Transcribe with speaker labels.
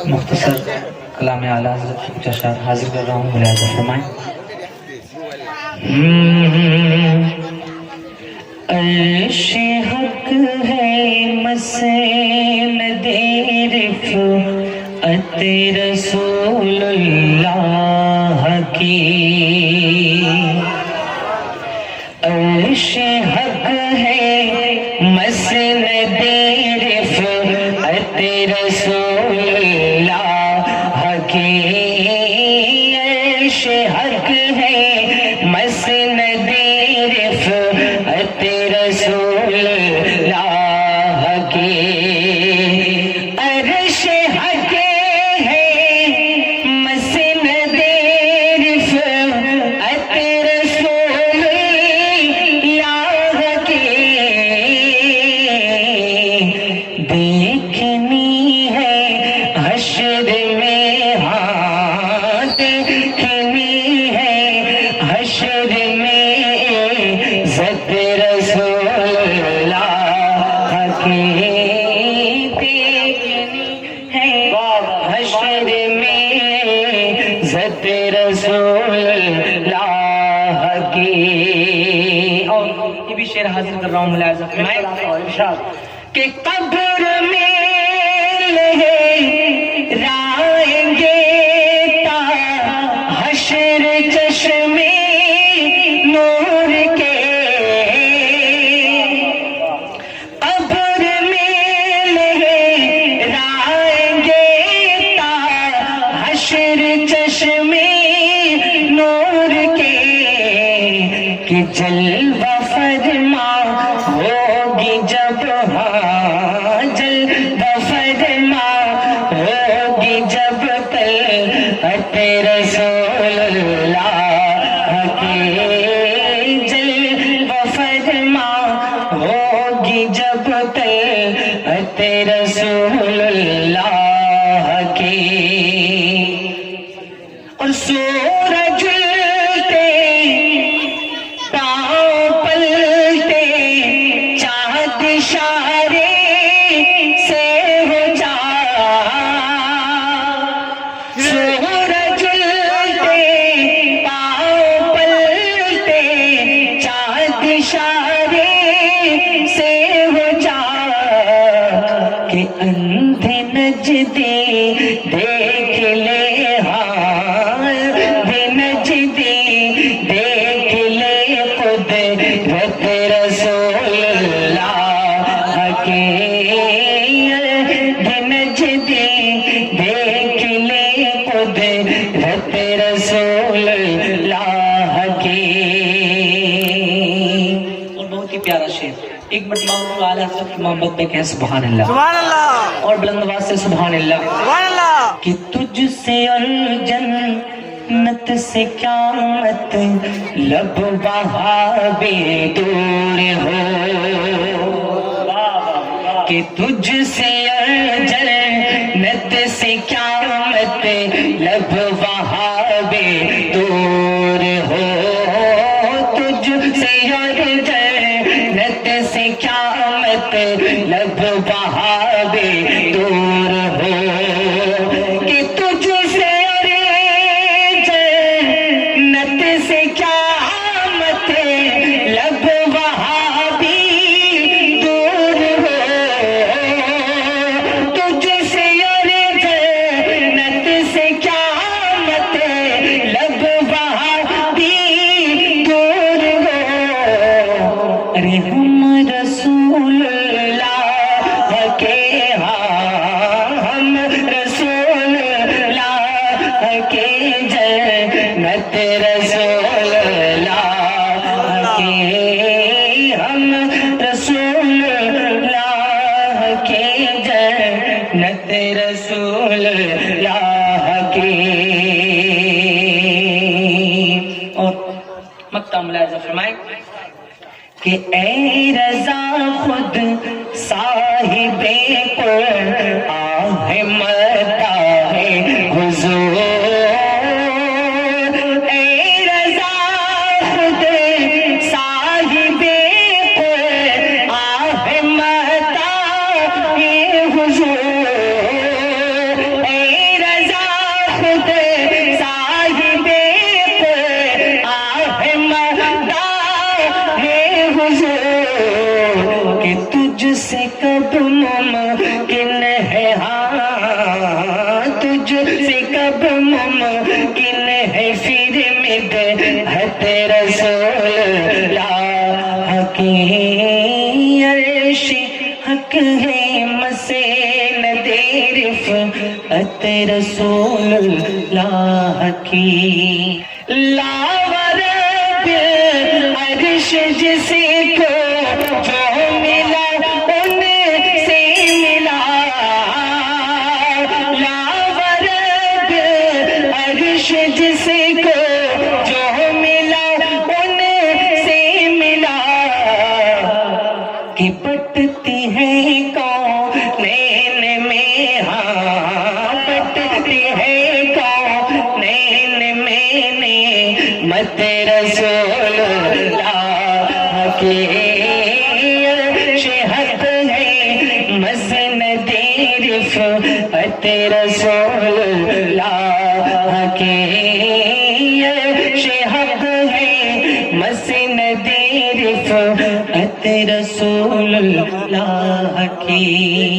Speaker 1: مختصر کلام اعلیٰ حضرت کے اشعار حاضر کر رہا ہوں، ملاحظہ فرمائیں۔ عرش حق ہے مسند رفعت رسول اللہ کی، عرش حق ہے مسند رفعت رسول اللہ کی، عرش حق ہے مسند رفعت رسول اللہ کی، عرش حق ہے مسند رفعت رسول اللہ کی، دیکھنی ہے حشر میں، ہاں دیکھنی ہے حشر میں عزت رسول اللہ کی، دیکھنی ہے حشر میں عزت رسول اللہ کی۔ اور یہ بھی شعر حاضر کر رہا ہوں، ملاحظہ فرمائیں کہ قبر میں لہرائیں گے تا حشر چشمے نور کے، قبر میں لہرائیں گے تا حشر چشمے نور کے، کہ جلوہ فرما ہوگی جب، ہاں جلوہ فرما ہوگی جب طلعت رسول اللہ کی، جلوہ فرما ہوگی جب طلعت رسول اللہ کی، اور سورج جلتے پاؤں پلتے چاند اشارے سے ہو جا، سورج جلتے پاؤں پلتے چاند اشارے سے ہو جا، کہ اندھے نجدی دیکھ لے، ہاں اندھے نجدی دیکھ لے قدرت رسول اللہ کی، اندھے نجدی دیکھ لے قدرت رسول اللہ کی۔ اور بہت ہی پیارا شعر، ایک مرتبہ اعلیٰ حضرت کی محبت میں کہیں سبحان اللہ،
Speaker 2: سبحان اللہ،
Speaker 1: اور بلند آواز سے سبحان اللہ،
Speaker 2: سبحان اللہ۔
Speaker 1: کہ تجھ سے اور جنت سے قیامت لب وہابی دور ہو، کہ تجھ سے اور جنت سے قیامت لب وہابی دور ہو، تجھ سے اور جنت سے قیامت لب وہابی دور ہو، کہ تجھ سے اور جنت سے قیامت لب وہابی دور ہو، تجھ سے اور جنت سے قیامت لب وہابی دور ہو، ارے ہم رسول اللہ کے، ہاں ہم رسول اللہ کے، جنت رسول اللہ کے، ہم رسول اللہ کے، جنت رسول اللہ کی۔ اور مقطع ملاحظہ فرمائیں کہ اے رضا خود صاحب قرآن مداح حضور، اے رضا خود صاحب قرآن مداح حضور، اے خود صاحب کہ تجھ سے کب ممکن ہے ہاں تجھ سے کب ممکن ہے پھر مدحت رسول اللہ کی عرش حق ہے مسین رفعت رسول اللہ کی لاور عرش جسے کو جو ملا ان سے ملا لاور عرش جسے کو جو ملا ان سے ملا کہ بٹتی ہے کونین میں ہاں بٹتی ہے کونین میں نعمت رسول اللہ کی عرش حق ہے مسند رفعت رسول اللہ کی عرش حق ہے مسند رفعت رسول اللہ کی